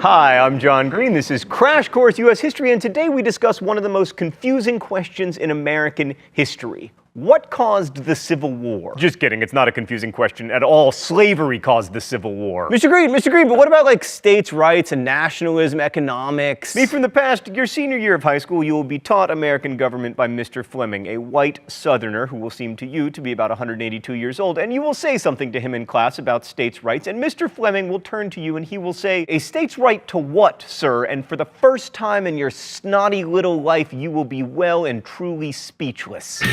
Hi, I'm John Green. This is Crash Course U.S. History, and today we discuss one of the most confusing questions in American history. What caused the Civil War? Just kidding, it's not a confusing question at all. Slavery caused the Civil War. Mr. Green, but what about like states' rights and nationalism, economics? Me from the past, your senior year of high school, you will be taught American government by Mr. Fleming, a white Southerner who will seem to you to be about 182 years old, and you will say something to him in class about states' rights, and Mr. Fleming will turn to you and he will say, "A state's right to what, sir?" And for the first time in your snotty little life, you will be well and truly speechless.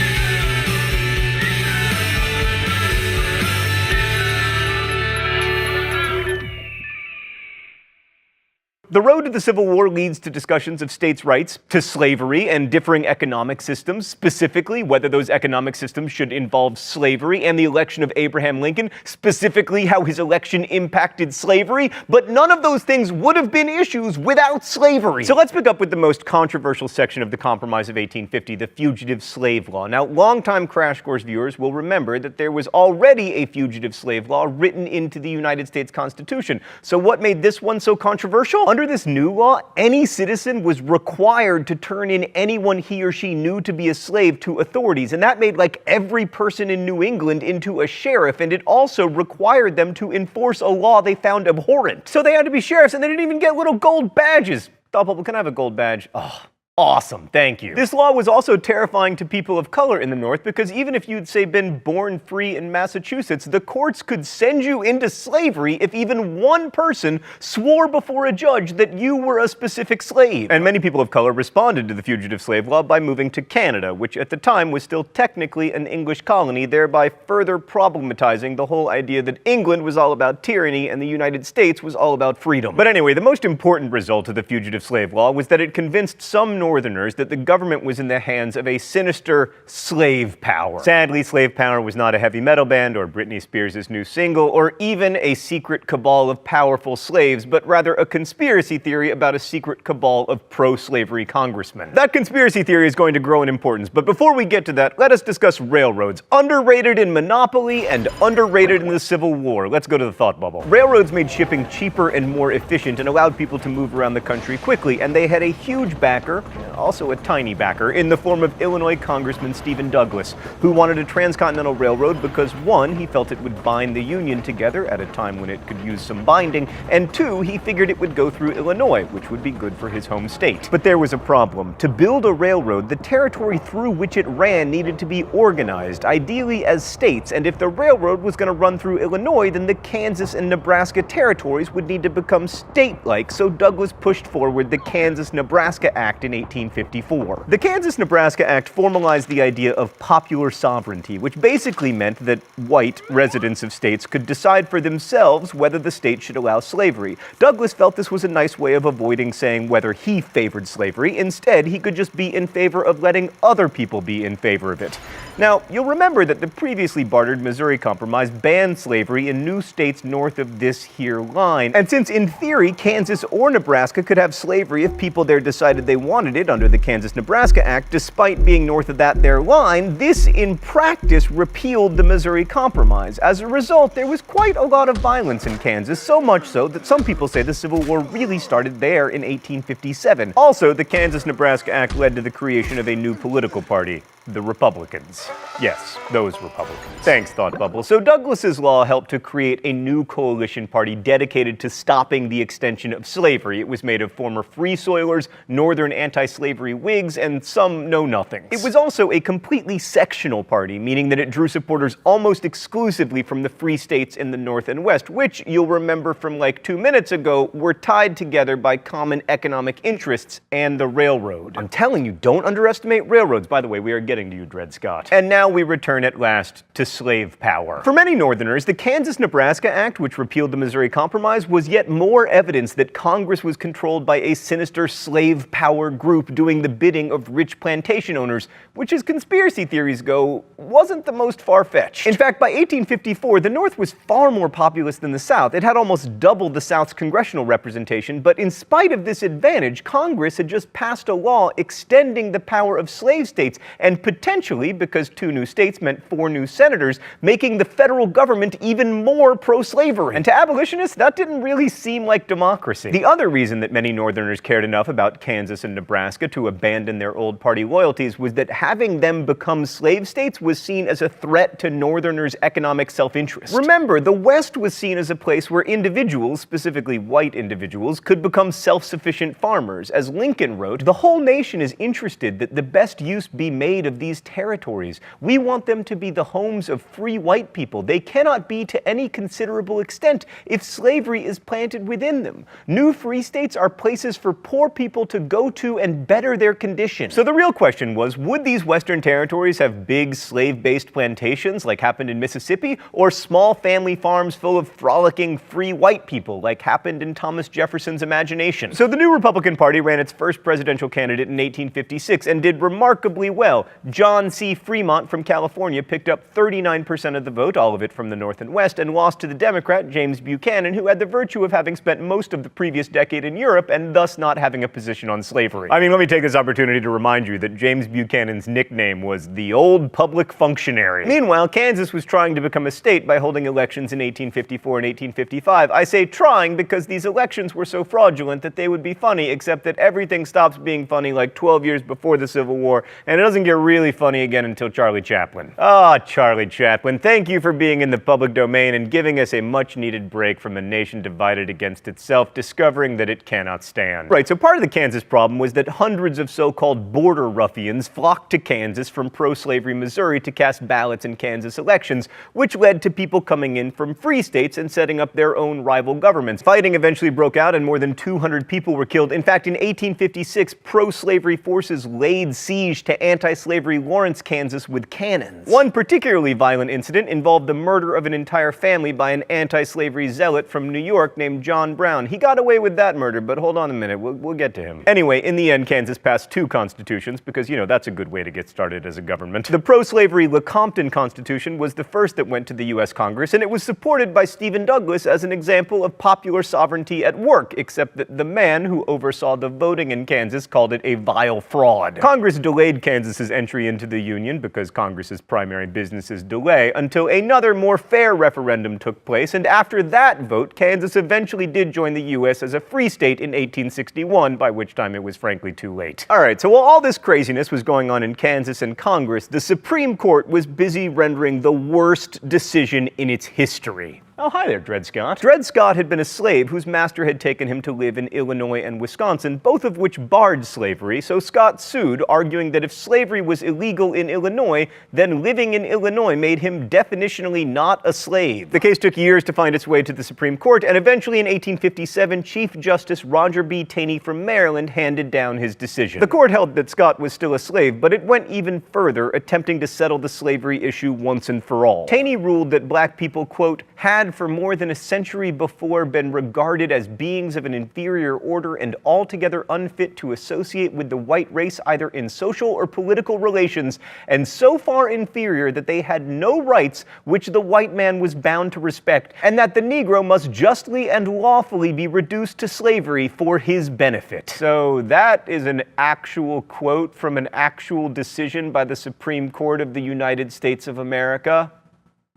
The road to the Civil War leads to discussions of states' rights, to slavery, and differing economic systems, specifically whether those economic systems should involve slavery, and the election of Abraham Lincoln, specifically how his election impacted slavery, but none of those things would have been issues without slavery. So let's pick up with the most controversial section of the Compromise of 1850, the Fugitive Slave Law. Now, longtime Crash Course viewers will remember that there was already a fugitive slave law written into the United States Constitution. So what made this one so controversial? Under this new law, any citizen was required to turn in anyone he or she knew to be a slave to authorities, and that made like every person in New England into a sheriff, and it also required them to enforce a law they found abhorrent. So they had to be sheriffs, and they didn't even get little gold badges. Thought Bubble, can I have a gold badge? Oh. Awesome, thank you. This law was also terrifying to people of color in the North because even if you'd, say, been born free in Massachusetts, the courts could send you into slavery if even one person swore before a judge that you were a specific slave. And many people of color responded to the fugitive slave law by moving to Canada, which at the time was still technically an English colony, thereby further problematizing the whole idea that England was all about tyranny and the United States was all about freedom. But anyway, the most important result of the fugitive slave law was that it convinced some Northerners that the government was in the hands of a sinister slave power. Sadly, slave power was not a heavy metal band or Britney Spears' new single or even a secret cabal of powerful slaves, but rather a conspiracy theory about a secret cabal of pro-slavery congressmen. That conspiracy theory is going to grow in importance, but before we get to that, let us discuss railroads. Underrated in Monopoly and underrated in the Civil War. Let's go to the thought bubble. Railroads made shipping cheaper and more efficient and allowed people to move around the country quickly, and they had a huge backer, also a tiny backer, in the form of Illinois Congressman Stephen Douglas, who wanted a transcontinental railroad because, one, he felt it would bind the Union together at a time when it could use some binding, and two, he figured it would go through Illinois, which would be good for his home state. But there was a problem. To build a railroad, the territory through which it ran needed to be organized, ideally as states, and if the railroad was going to run through Illinois, then the Kansas and Nebraska territories would need to become state-like, so Douglas pushed forward the Kansas-Nebraska Act in 1854. The Kansas-Nebraska Act formalized the idea of popular sovereignty, which basically meant that white residents of states could decide for themselves whether the state should allow slavery. Douglas felt this was a nice way of avoiding saying whether he favored slavery. Instead, he could just be in favor of letting other people be in favor of it. Now, you'll remember that the previously bartered Missouri Compromise banned slavery in new states north of this here line. And since, in theory, Kansas or Nebraska could have slavery if people there decided they wanted it under the Kansas-Nebraska Act, despite being north of that there line, this, in practice, repealed the Missouri Compromise. As a result, there was quite a lot of violence in Kansas, so much so that some people say the Civil War really started there in 1857. Also, the Kansas-Nebraska Act led to the creation of a new political party. The Republicans. Yes, those Republicans. Thanks, Thought Bubble. So Douglas's law helped to create a new coalition party dedicated to stopping the extension of slavery. It was made of former Free Soilers, Northern anti-slavery Whigs, and some know-nothings. It was also a completely sectional party, meaning that it drew supporters almost exclusively from the free states in the North and West, which, you'll remember from like 2 minutes ago, were tied together by common economic interests and the railroad. I'm telling you, don't underestimate railroads. By the way, we are getting to you, Dred Scott. And now we return at last to slave power. For many Northerners, the Kansas-Nebraska Act, which repealed the Missouri Compromise, was yet more evidence that Congress was controlled by a sinister slave power group doing the bidding of rich plantation owners, which, as conspiracy theories go, wasn't the most far-fetched. In fact, by 1854, the North was far more populous than the South. It had almost double the South's congressional representation, but in spite of this advantage, Congress had just passed a law extending the power of slave states and and potentially, because 2 new states meant 4 new senators, making the federal government even more pro-slavery. And to abolitionists, that didn't really seem like democracy. The other reason that many Northerners cared enough about Kansas and Nebraska to abandon their old party loyalties was that having them become slave states was seen as a threat to Northerners' economic self-interest. Remember, the West was seen as a place where individuals, specifically white individuals, could become self-sufficient farmers. As Lincoln wrote, "The whole nation is interested that the best use be made of these territories. We want them to be the homes of free white people. They cannot be to any considerable extent if slavery is planted within them. New free states are places for poor people to go to and better their condition." So the real question was, would these Western territories have big slave-based plantations like happened in Mississippi, or small family farms full of frolicking free white people like happened in Thomas Jefferson's imagination? So the new Republican Party ran its first presidential candidate in 1856 and did remarkably well. John C. Fremont from California picked up 39% of the vote, all of it from the North and West, and lost to the Democrat James Buchanan, who had the virtue of having spent most of the previous decade in Europe and thus not having a position on slavery. I mean, let me take this opportunity to remind you that James Buchanan's nickname was the Old Public Functionary. Meanwhile, Kansas was trying to become a state by holding elections in 1854 and 1855. I say trying because these elections were so fraudulent that they would be funny, except that everything stops being funny like 12 years before the Civil War, and it doesn't get really funny again until Charlie Chaplin. Ah, Charlie Chaplin, thank you for being in the public domain and giving us a much-needed break from a nation divided against itself, discovering that it cannot stand. Right, so part of the Kansas problem was that hundreds of so-called border ruffians flocked to Kansas from pro-slavery Missouri to cast ballots in Kansas elections, which led to people coming in from free states and setting up their own rival governments. Fighting eventually broke out and more than 200 people were killed. In fact, in 1856, pro-slavery forces laid siege to anti-slavery Lawrence, Kansas with cannons. One particularly violent incident involved the murder of an entire family by an anti-slavery zealot from New York named John Brown. He got away with that murder, but hold on a minute, we'll get to him. Anyway, in the end, Kansas passed 2 constitutions because, you know, that's a good way to get started as a government. The pro-slavery Lecompton Constitution was the first that went to the U.S. Congress, and it was supported by Stephen Douglas as an example of popular sovereignty at work, except that the man who oversaw the voting in Kansas called it a vile fraud. Congress delayed Kansas's entry into the Union, because Congress's primary business is delay, until another more fair referendum took place, and after that vote, Kansas eventually did join the U.S. as a free state in 1861, by which time it was frankly too late. Alright, so while all this craziness was going on in Kansas and Congress, the Supreme Court was busy rendering the worst decision in its history. Oh, hi there, Dred Scott. Dred Scott had been a slave whose master had taken him to live in Illinois and Wisconsin, both of which barred slavery, so Scott sued, arguing that if slavery was illegal in Illinois, then living in Illinois made him definitionally not a slave. The case took years to find its way to the Supreme Court, and eventually in 1857, Chief Justice Roger B. Taney from Maryland handed down his decision. The court held that Scott was still a slave, but it went even further, attempting to settle the slavery issue once and for all. Taney ruled that black people, quote, had for more than a century before been regarded as beings of an inferior order and altogether unfit to associate with the white race either in social or political relations, and so far inferior that they had no rights which the white man was bound to respect, and that the Negro must justly and lawfully be reduced to slavery for his benefit. So that is an actual quote from an actual decision by the Supreme Court of the United States of America?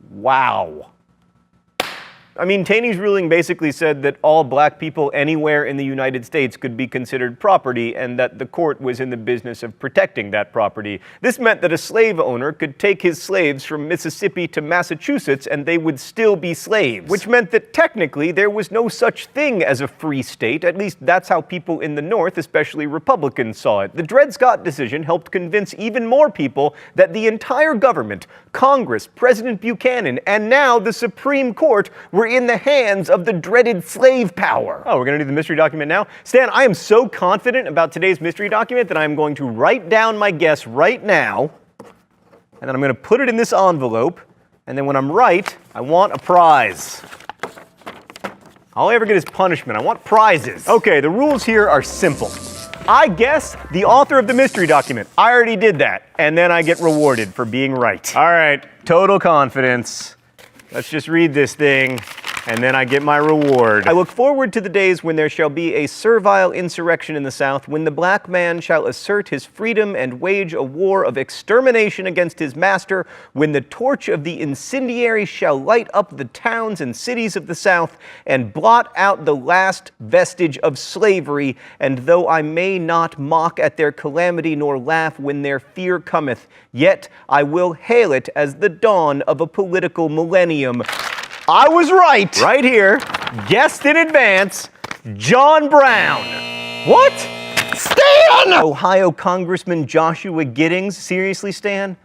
Wow. I mean, Taney's ruling basically said that all black people anywhere in the United States could be considered property, and that the court was in the business of protecting that property. This meant that a slave owner could take his slaves from Mississippi to Massachusetts and they would still be slaves, which meant that technically there was no such thing as a free state. At least that's how people in the North, especially Republicans, saw it. The Dred Scott decision helped convince even more people that the entire government, Congress, President Buchanan, and now the Supreme Court were in the hands of the dreaded slave power. Oh, we're going to do the mystery document now? Stan, I am so confident about today's mystery document that I'm going to write down my guess right now, and then I'm going to put it in this envelope, and then when I'm right, I want a prize. All I ever get is punishment. I want prizes. Okay, the rules here are simple. I guess the author of the mystery document. I already did that, and then I get rewarded for being right. All right, total confidence. Let's just read this thing. and then I get my reward. I look forward to the days when there shall be a servile insurrection in the South, when the black man shall assert his freedom and wage a war of extermination against his master, when the torch of the incendiary shall light up the towns and cities of the South and blot out the last vestige of slavery. And though I may not mock at their calamity nor laugh when their fear cometh, yet I will hail it as the dawn of a political millennium. I was right. Right here. Guessed in advance. John Brown. What? Stan! Ohio Congressman Joshua Giddings. Seriously, Stan?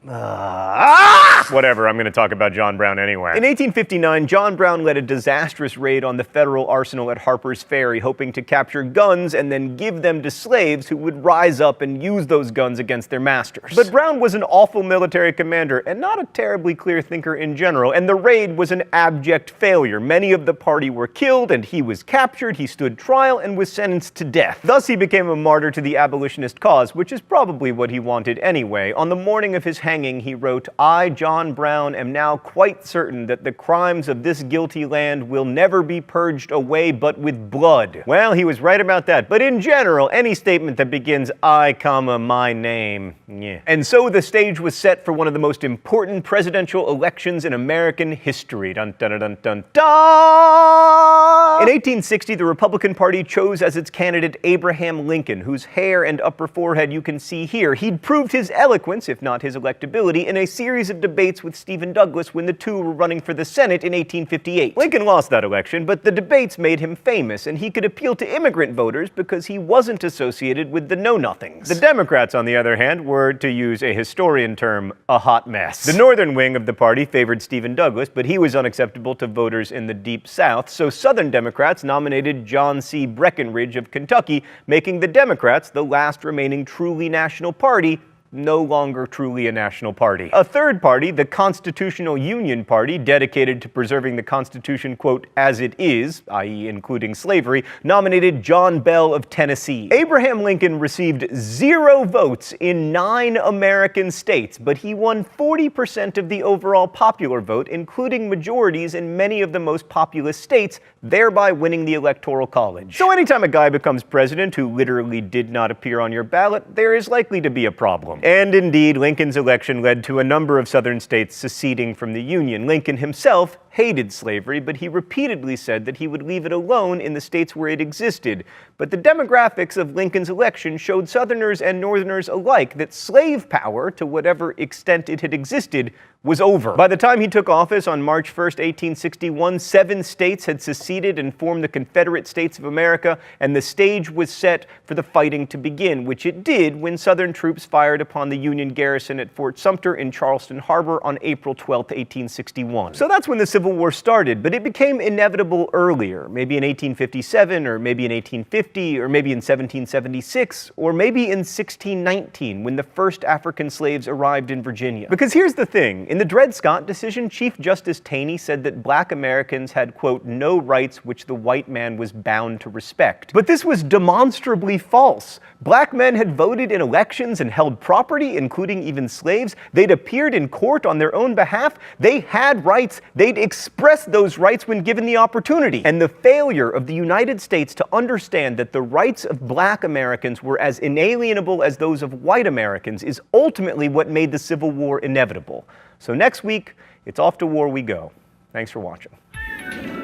Whatever, I'm going to talk about John Brown anyway. In 1859, John Brown led a disastrous raid on the federal arsenal at Harper's Ferry, hoping to capture guns and then give them to slaves who would rise up and use those guns against their masters. But Brown was an awful military commander and not a terribly clear thinker in general, and the raid was an abject failure. Many of the party were killed, and he was captured, he stood trial, and was sentenced to death. Thus, he became a martyr to the abolitionist cause, which is probably what he wanted anyway. On the morning of his hanging, he wrote, "I, John Brown, am now quite certain that the crimes of this guilty land will never be purged away but with blood." Well, he was right about that, but in general, any statement that begins, "I, my name," yeah. And so the stage was set for one of the most important presidential elections in American history. Dun, dun, dun, dun, dun. In 1860, the Republican Party chose as its candidate Abraham Lincoln, whose hair and upper forehead you can see here. He'd proved his eloquence, if not his electability, in a series of debates with Stephen Douglas when the two were running for the Senate in 1858. Lincoln lost that election, but the debates made him famous, and he could appeal to immigrant voters because he wasn't associated with the know-nothings. The Democrats, on the other hand, were, to use a historian term, a hot mess. The northern wing of the party favored Stephen Douglas, but he was unacceptable to voters in the Deep South, so Southern Democrats nominated John C. Breckinridge of Kentucky, making the Democrats the last remaining truly national party, no longer truly a national party. A third party, the Constitutional Union Party, dedicated to preserving the Constitution, quote, as it is, i.e. including slavery, nominated John Bell of Tennessee. Abraham Lincoln received 0 votes in 9 American states, but he won 40% of the overall popular vote, including majorities in many of the most populous states, thereby winning the Electoral College. So anytime a guy becomes president who literally did not appear on your ballot, there is likely to be a problem. And indeed, Lincoln's election led to a number of southern states seceding from the Union. Lincoln himself hated slavery, but he repeatedly said that he would leave it alone in the states where it existed. But the demographics of Lincoln's election showed Southerners and Northerners alike that slave power, to whatever extent it had existed, was over. By the time he took office on March 1st, 1861, 7 states had seceded and formed the Confederate States of America, and the stage was set for the fighting to begin, which it did when Southern troops fired upon the Union garrison at Fort Sumter in Charleston Harbor on April 12, 1861. So that's when the Civil War started, but it became inevitable earlier, maybe in 1857, or maybe in 1850, or maybe in 1776, or maybe in 1619, when the first African slaves arrived in Virginia. Because here's the thing, in the Dred Scott decision, Chief Justice Taney said that black Americans had, quote, no rights which the white man was bound to respect. But this was demonstrably false. Black men had voted in elections and held property, including even slaves. They'd appeared in court on their own behalf. They had rights. They'd expressed those rights when given the opportunity. And the failure of the United States to understand that the rights of black Americans were as inalienable as those of white Americans is ultimately what made the Civil War inevitable. So next week, it's off to war we go. Thanks for watching.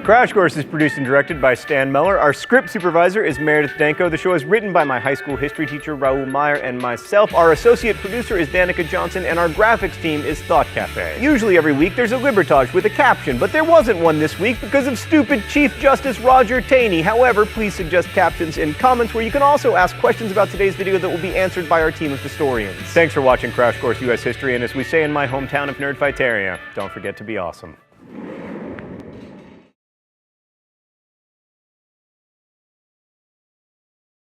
Crash Course is produced and directed by Stan Muller. Our script supervisor is Meredith Danko. The show is written by my high school history teacher, Raoul Meyer, and myself. Our associate producer is Danica Johnson, and our graphics team is Thought Cafe. Usually every week there's a Libertage with a caption, but there wasn't one this week because of stupid Chief Justice Roger Taney. However, please suggest captions in comments, where you can also ask questions about today's video that will be answered by our team of historians. Thanks for watching Crash Course U.S. History, and as we say in my hometown of Nerdfighteria, don't forget to be awesome.